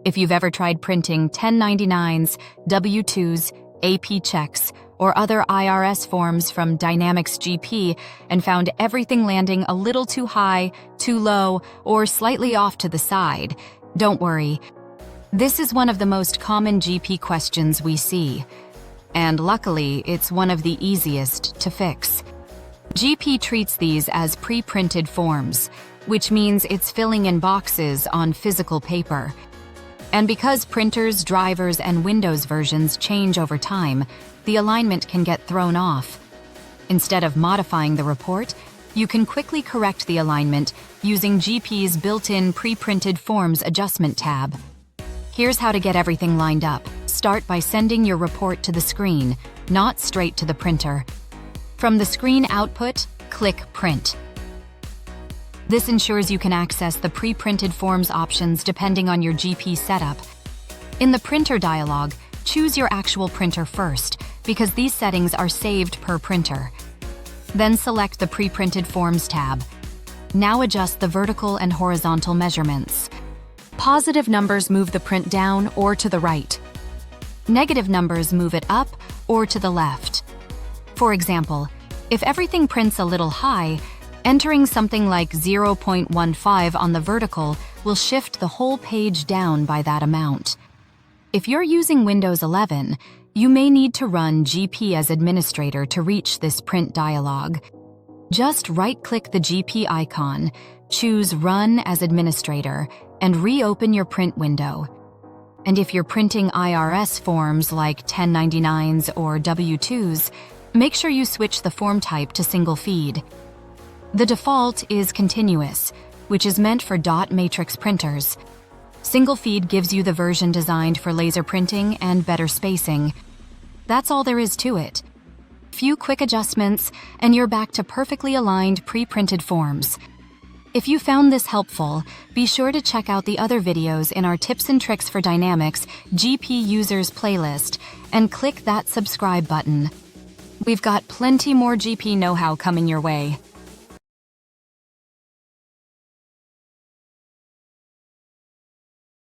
If you've ever tried printing 1099s, W-2s, AP checks, or other IRS forms from Dynamics GP and found everything landing a little too high, too low, or slightly off to the side, don't worry. This is one of the most common GP questions we see, and luckily, it's one of the easiest to fix. GP treats these as pre-printed forms, which means it's filling in boxes on physical paper. And because printers, drivers, and Windows versions change over time, the alignment can get thrown off. Instead of modifying the report, you can quickly correct the alignment using GP's built-in Preprinted Forms adjustment tab. Here's how to get everything lined up. Start by sending your report to the screen, not straight to the printer. From the screen output, click Print. This ensures you can access the pre-printed forms options depending on your GP setup. In the printer dialog, choose your actual printer first, because these settings are saved per printer. Then select the Pre-Printed Forms tab. Now adjust the vertical and horizontal measurements. Positive numbers move the print down or to the right. Negative numbers move it up or to the left. For example, if everything prints a little high, entering something like 0.15 on the vertical will shift the whole page down by that amount. If you're using Windows 11, you may need to run GP as administrator to reach this print dialog. Just right-click the GP icon, choose Run as administrator, and reopen your print window. And if you're printing IRS forms like 1099s or W-2s, make sure you switch the form type to single feed. The default is continuous, which is meant for dot matrix printers. Single feed gives you the version designed for laser printing and better spacing. That's all there is to it. Few quick adjustments, and you're back to perfectly aligned pre-printed forms. If you found this helpful, be sure to check out the other videos in our Tips and Tricks for Dynamics GP Users playlist and click that subscribe button. We've got plenty more GP know-how coming your way.